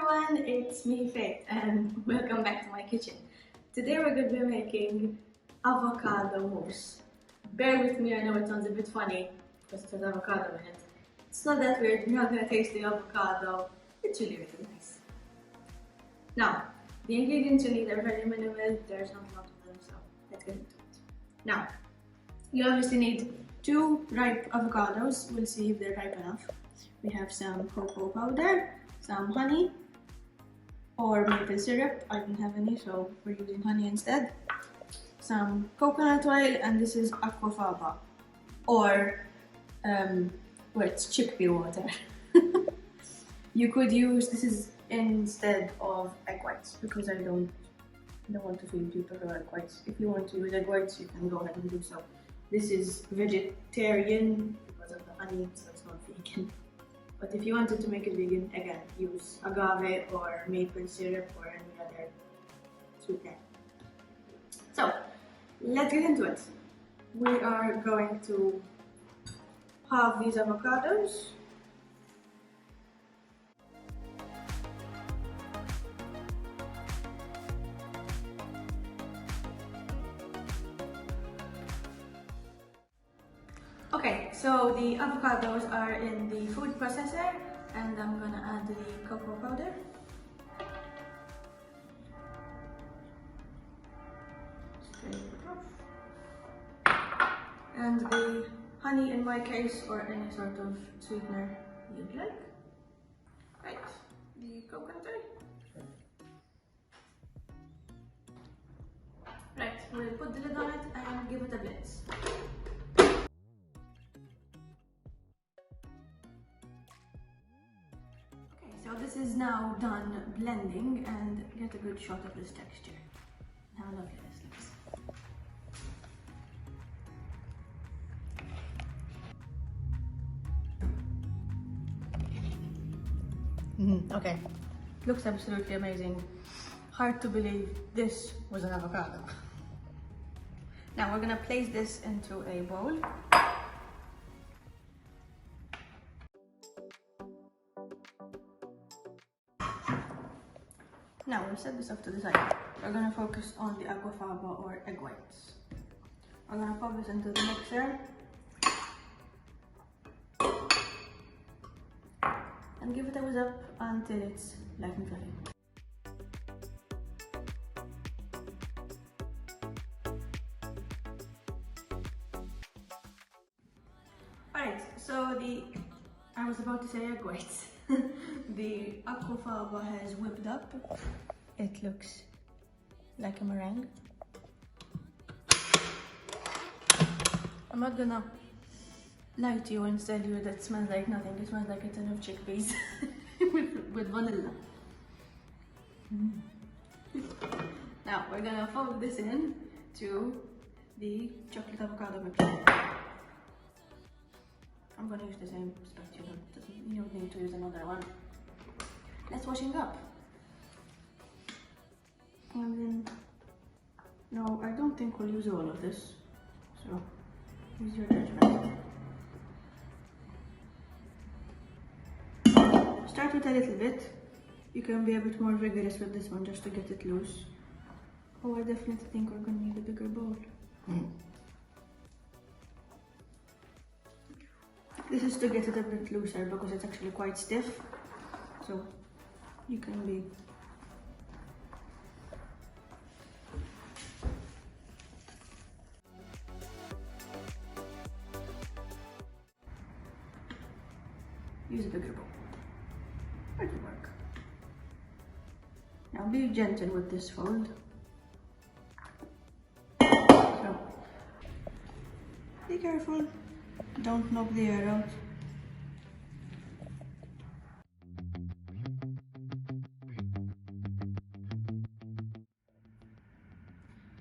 everyone, it's me Faith and welcome back to my kitchen. Today we're going to be making avocado mousse. Bear with me, I know it sounds a bit funny because it has avocado in it. It's not that weird, you're not going to taste the avocado, it's really nice. Now, the ingredients you need are very minimal, there's not a lot of them, so let's get into it. Now, you obviously need 2 ripe avocados, we'll see if they're ripe enough. We have some cocoa powder, some honey or maple syrup. I don't have any, so we're using honey instead. Some coconut oil, and this is aquafaba, or it's chickpea water. You could use this is instead of egg whites because I don't want to feed people who are egg whites. If you want to use egg whites, you can go ahead and do so. This is vegetarian because of the honey, so it's not vegan. But if you wanted to make it vegan, again, use agave or maple syrup or any other sweetener. So, let's get into it. We are going to halve these avocados. Okay, so the avocados are in the food processor and I'm gonna add the cocoa powder. And the honey in my case, or any sort of sweetener you'd like. Right, the coconut oil. Right, we'll put the lid on it and give it a blitz. So this is now done blending, and get a good shot of this texture. Now look at this. Okay, looks absolutely amazing. Hard to believe this was an avocado. Now we're gonna place this into a bowl. Now we'll set this off to the side. We're going to focus on the aquafaba or egg whites. I'm going to pop this into the mixer and give it a whiz up until it's light and fluffy. Alright, so I was about to say egg whites. The aquafaba has whipped up. It looks like a meringue. I'm not gonna lie to you and tell you that it smells like nothing. It smells like a ton of chickpeas with vanilla. Now we're gonna fold this in to the chocolate avocado mixture. I'm gonna use the same spatula, you don't need to use another one. Let's washing up. And then, no, I don't think we'll use all of this, so use your judgment. Start with a little bit. You can be a bit more vigorous with this one just to get it loose. Oh, I definitely think we're gonna need a bigger bowl. This is to get it a bit looser because it's actually quite stiff, so you can be use a bigger bowl. It'll work. Now be gentle with this fold. So be careful. Don't knock the air out.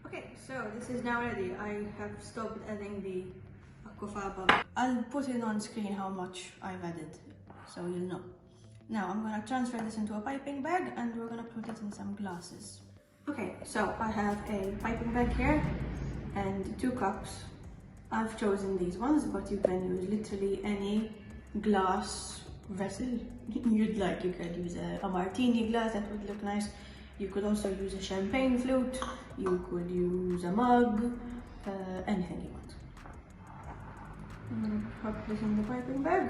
Okay, so this is now ready. I have stopped adding the aquafaba. I'll put it on screen how much I've added, so you'll know. Now I'm going to transfer this into a piping bag and we're going to put it in some glasses. Okay, so I have a piping bag here and 2 cups. I've chosen these ones, but you can use literally any glass vessel you'd like. You could use a martini glass, that would look nice. You could also use a champagne flute, you could use a mug, anything you want. I'm gonna pop this in the piping bag.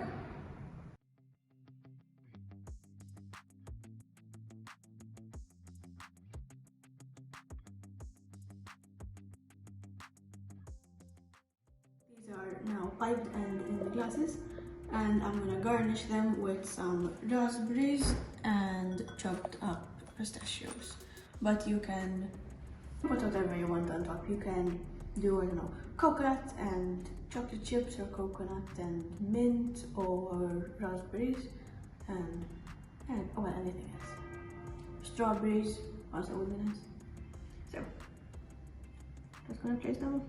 These are now piped and in the glasses, and I'm gonna garnish them with some raspberries and chopped up pistachios. But you can put whatever you want on top. You can do, I don't know, coconut and chocolate chips, or coconut and mint, or raspberries, and well, anything else. Strawberries also would be nice. So, just gonna place them.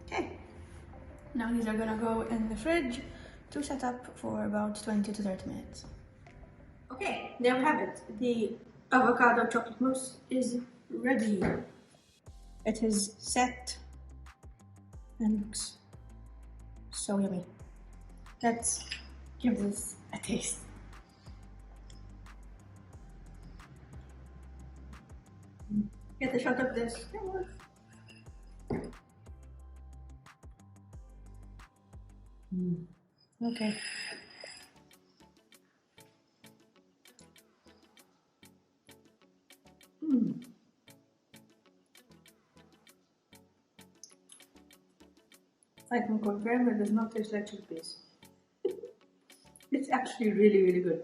Okay, now these are gonna go in the fridge to set up for about 20 to 30 minutes. Okay, there we have it. The avocado chocolate mousse is ready. It is set and looks so yummy. Let's give this a taste. Get a shot of this. Okay. I can confirm it does not taste like chickpeas. It's actually really, really good.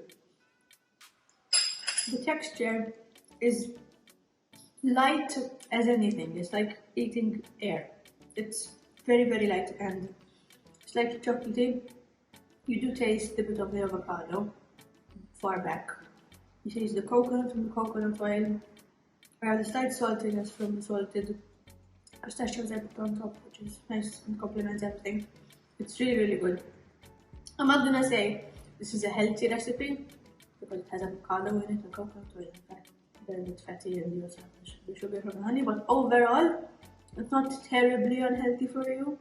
The texture is light as anything. It's like eating air. It's very, very light and slightly chocolatey. You do taste the bit of the avocado far back. You taste the coconut from the coconut oil. The slight saltiness from the salted pistachios I put on top, which is nice and complements everything. It's really, really good. I'm not gonna say this is a healthy recipe because it has avocado in it and coconut oil. They're a bit fatty, and you also have the sugar from the honey, but overall, it's not terribly unhealthy for you.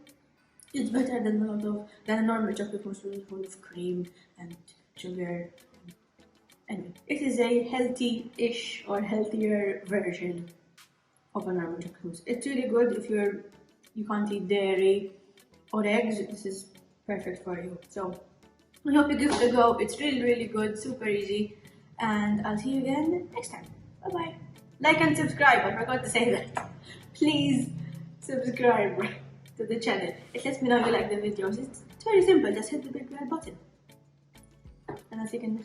It's better than a normal chocolate mousse full of cream and sugar. Anyway, it is a healthy-ish or healthier version of a normal chocolate mousse. It's really good if you can't eat dairy or eggs. This is perfect for you. So I hope you give it a go. It's really, really good, super easy, and I'll see you again next time. Bye bye. Like and subscribe. I forgot to say that. Please subscribe to the channel. It lets me know you like the videos. It's very simple. Just hit the big red button, and I'll see you again.